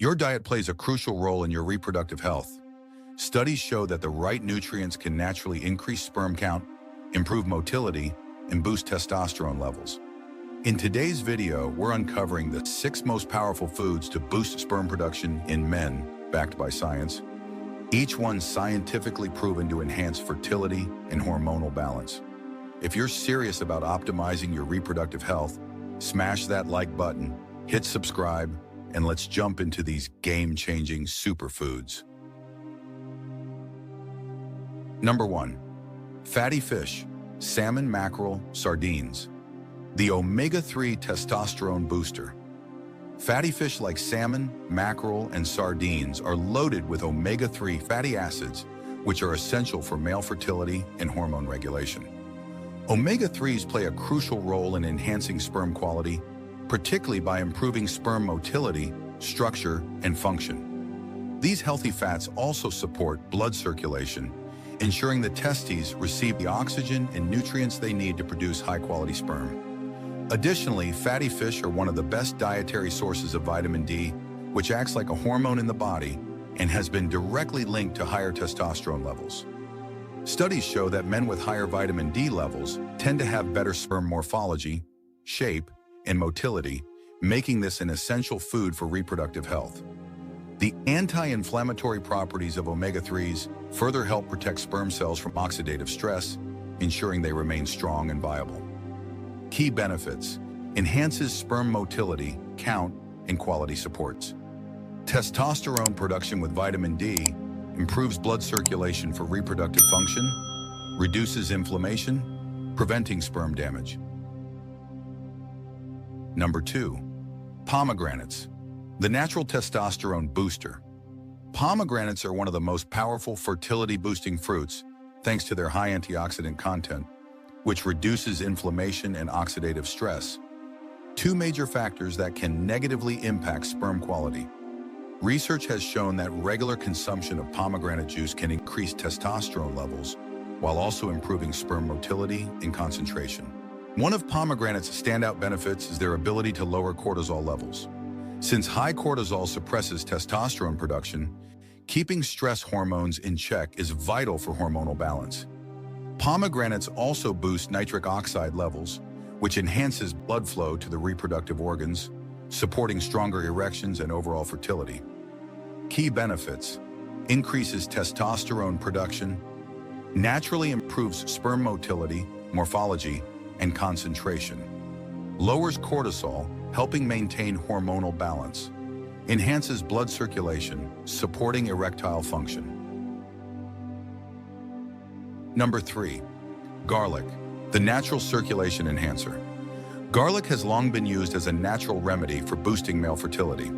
Your diet plays a crucial role in your reproductive health. Studies show that the right nutrients can naturally increase sperm count, improve motility, and boost testosterone levels. In today's video, we're uncovering the 6 most powerful foods to boost sperm production in men, backed by science. Each one scientifically proven to enhance fertility and hormonal balance. If you're serious about optimizing your reproductive health, smash that like button, hit subscribe, and let's jump into these game-changing superfoods. Number 1. Fatty fish, salmon, mackerel, sardines. The omega-3 testosterone booster. Fatty fish like salmon, mackerel, and sardines are loaded with omega-3 fatty acids, which are essential for male fertility and hormone regulation. Omega-3s play a crucial role in enhancing sperm quality, particularly by improving sperm motility, structure, and function. These healthy fats also support blood circulation, ensuring the testes receive the oxygen and nutrients they need to produce high-quality sperm. Additionally, fatty fish are one of the best dietary sources of vitamin D, which acts like a hormone in the body and has been directly linked to higher testosterone levels. Studies show that men with higher vitamin D levels tend to have better sperm morphology, shape, and motility, making this an essential food for reproductive health. The anti-inflammatory properties of omega-3s further help protect sperm cells from oxidative stress, ensuring they remain strong and viable. Key benefits: enhances sperm motility, count, and quality supports. Testosterone production with vitamin D improves blood circulation for reproductive function, reduces inflammation, preventing sperm damage. Number 2. Pomegranates, the natural testosterone booster. Pomegranates are one of the most powerful fertility-boosting fruits thanks to their high antioxidant content, which reduces inflammation and oxidative stress, 2 major factors that can negatively impact sperm quality. Research has shown that regular consumption of pomegranate juice can increase testosterone levels while also improving sperm motility and concentration. One of pomegranate's standout benefits is their ability to lower cortisol levels. Since high cortisol suppresses testosterone production, keeping stress hormones in check is vital for hormonal balance. Pomegranates also boost nitric oxide levels, which enhances blood flow to the reproductive organs, supporting stronger erections and overall fertility. Key benefits: increases testosterone production, naturally improves sperm motility, morphology, and concentration, lowers cortisol, helping maintain hormonal balance, enhances blood circulation, supporting erectile function. Number 3. Garlic, the natural circulation enhancer. Garlic has long been used as a natural remedy for boosting male fertility.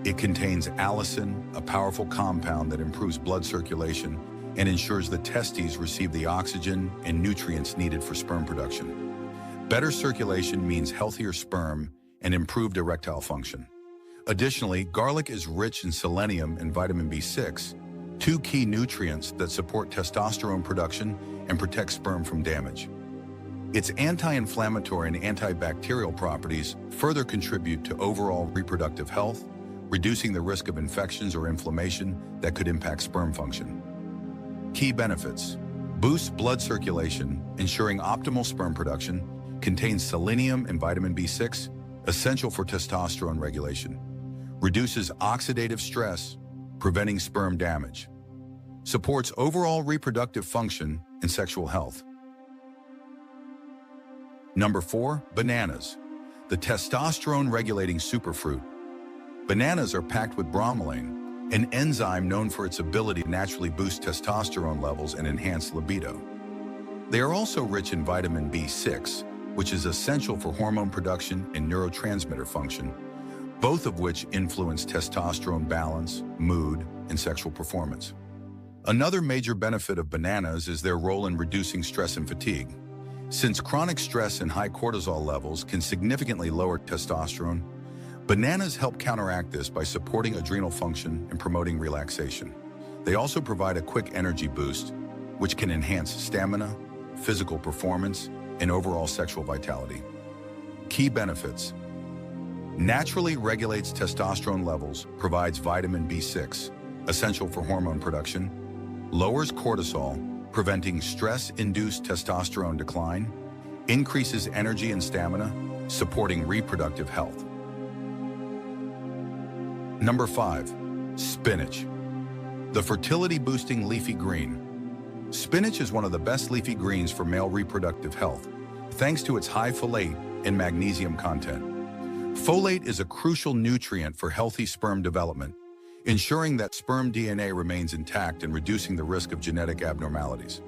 It contains allicin, a powerful compound that improves blood circulation and ensures the testes receive the oxygen and nutrients needed for sperm production. Better circulation means healthier sperm and improved erectile function. Additionally, garlic is rich in selenium and vitamin B6, 2 key nutrients that support testosterone production and protect sperm from damage. Its anti-inflammatory and antibacterial properties further contribute to overall reproductive health, reducing the risk of infections or inflammation that could impact sperm function. Key benefits: boosts blood circulation, ensuring optimal sperm production, contains selenium and vitamin B6, essential for testosterone regulation, reduces oxidative stress, preventing sperm damage, supports overall reproductive function and sexual health. Number 4. Bananas, the testosterone-regulating superfruit. Bananas are packed with bromelain, an enzyme known for its ability to naturally boost testosterone levels and enhance libido. They are also rich in vitamin B6, which is essential for hormone production and neurotransmitter function, both of which influence testosterone balance, mood, and sexual performance. Another major benefit of bananas is their role in reducing stress and fatigue. Since chronic stress and high cortisol levels can significantly lower testosterone, bananas help counteract this by supporting adrenal function and promoting relaxation. They also provide a quick energy boost, which can enhance stamina, physical performance, and overall sexual vitality. Key benefits: Naturally regulates testosterone levels, provides vitamin B6, essential for hormone production, lowers cortisol, preventing stress-induced testosterone decline, increases energy and stamina, supporting reproductive health. Number 5. Spinach. The fertility-boosting leafy green. Spinach is one of the best leafy greens for male reproductive health, thanks to its high folate and magnesium content. Folate is a crucial nutrient for healthy sperm development, ensuring that sperm DNA remains intact and reducing the risk of genetic abnormalities.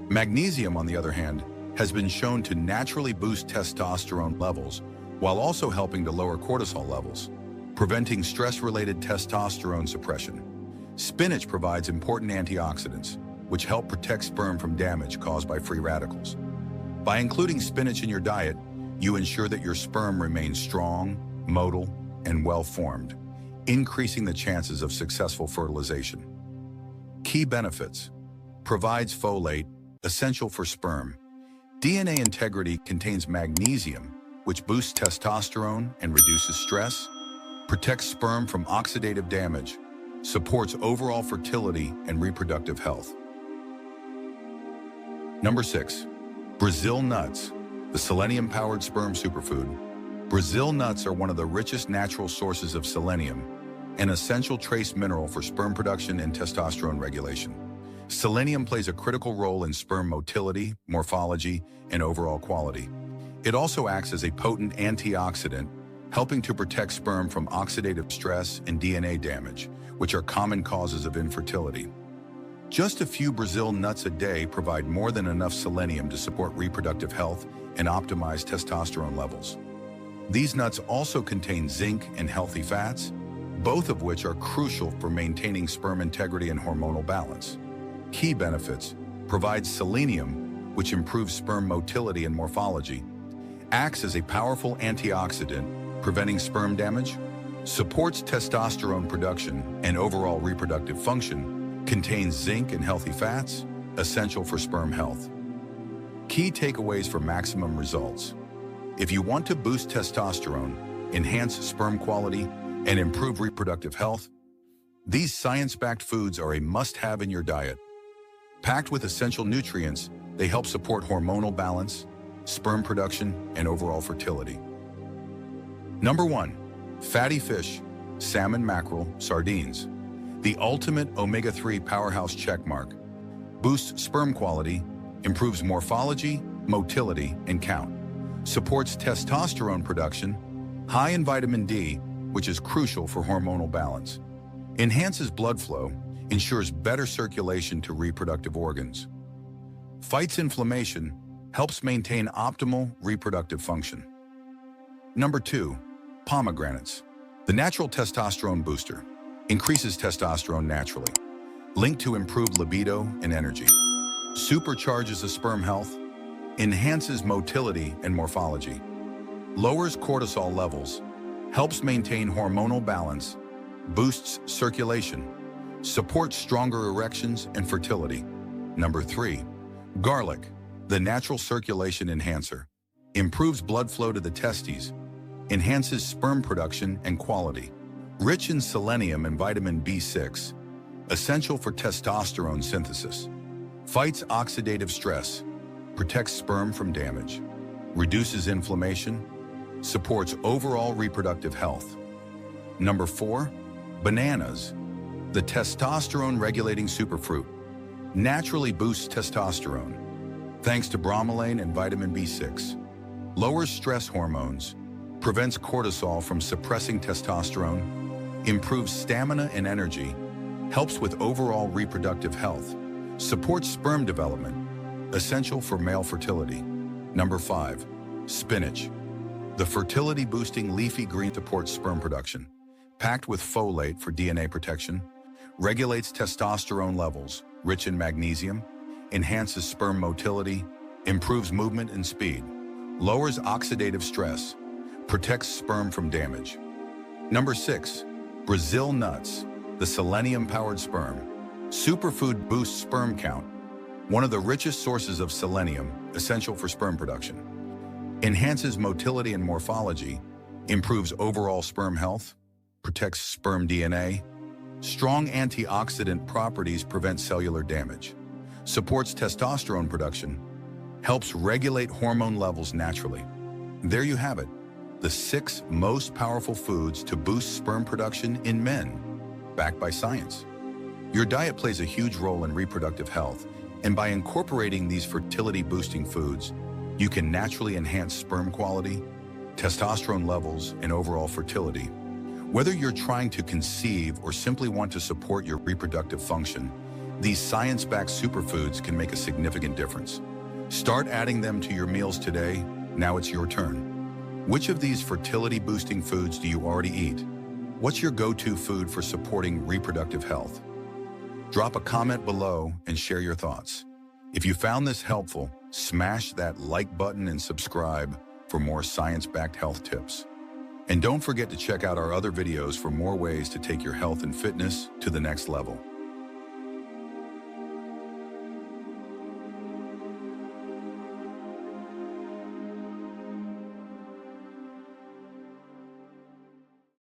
Magnesium, on the other hand, has been shown to naturally boost testosterone levels while also helping to lower cortisol levels, preventing stress-related testosterone suppression. Spinach provides important antioxidants, which help protect sperm from damage caused by free radicals. By including spinach in your diet, you ensure that your sperm remains strong, motile, and well-formed, increasing the chances of successful fertilization. Key benefits: provides folate, essential for sperm. DNA integrity contains magnesium, which boosts testosterone and reduces stress, protects sperm from oxidative damage, supports overall fertility and reproductive health. Number 6. Brazil nuts, the selenium-powered sperm superfood. Brazil nuts are one of the richest natural sources of selenium, an essential trace mineral for sperm production and testosterone regulation. Selenium plays a critical role in sperm motility, morphology, and overall quality. It also acts as a potent antioxidant, helping to protect sperm from oxidative stress and DNA damage, which are common causes of infertility. Just a few Brazil nuts a day provide more than enough selenium to support reproductive health and optimize testosterone levels. These nuts also contain zinc and healthy fats, both of which are crucial for maintaining sperm integrity and hormonal balance. Key benefits: provides selenium, which improves sperm motility and morphology, acts as a powerful antioxidant, preventing sperm damage, supports testosterone production and overall reproductive function, contains zinc and healthy fats, essential for sperm health. Key takeaways for maximum results: if you want to boost testosterone, enhance sperm quality, and improve reproductive health, these science-backed foods are a must-have in your diet. Packed with essential nutrients, they help support hormonal balance, sperm production, and overall fertility. Number 1. Fatty fish, salmon, mackerel, sardines. The ultimate omega-3 powerhouse checkmark. Boosts sperm quality, improves morphology, motility, and count. Supports testosterone production, high in vitamin D, which is crucial for hormonal balance. Enhances blood flow, ensures better circulation to reproductive organs. Fights inflammation, helps maintain optimal reproductive function. Number 2. Pomegranates. The natural testosterone booster. Increases testosterone naturally. Linked to improved libido and energy. Supercharges the sperm health. Enhances motility and morphology. Lowers cortisol levels. Helps maintain hormonal balance. Boosts circulation. Supports stronger erections and fertility. Number 3. Garlic. The natural circulation enhancer. Improves blood flow to the testes. Enhances sperm production and quality. Rich in selenium and vitamin B6. Essential for testosterone synthesis. Fights oxidative stress. Protects sperm from damage. Reduces inflammation. Supports overall reproductive health. Number 4. Bananas. The testosterone-regulating superfruit. Naturally boosts testosterone, thanks to bromelain and vitamin B6. Lowers stress hormones. Prevents cortisol from suppressing testosterone. Improves stamina and energy. Helps with overall reproductive health. Supports sperm development. Essential for male fertility. Number 5. Spinach. The fertility-boosting leafy green supports sperm production. Packed with folate for DNA protection. Regulates testosterone levels, rich in magnesium. Enhances sperm motility. Improves movement and speed. Lowers oxidative stress. Protects sperm from damage. Number 6. Brazil nuts. The selenium-powered sperm. Superfood boosts sperm count. One of the richest sources of selenium, essential for sperm production. Enhances motility and morphology. improves overall sperm health, protects sperm DNA, strong antioxidant properties prevent cellular damage, supports testosterone production, helps regulate hormone levels naturally. There you have it, the 6 most powerful foods to boost sperm production in men, backed by science. Your diet plays a huge role in reproductive health, and by incorporating these fertility-boosting foods, you can naturally enhance sperm quality, testosterone levels, and overall fertility. Whether you're trying to conceive or simply want to support your reproductive function, these science-backed superfoods can make a significant difference. Start adding them to your meals today. Now it's your turn. Which of these fertility-boosting foods do you already eat? What's your go-to food for supporting reproductive health? Drop a comment below and share your thoughts. If you found this helpful, smash that like button and subscribe for more science-backed health tips. And don't forget to check out our other videos for more ways to take your health and fitness to the next level.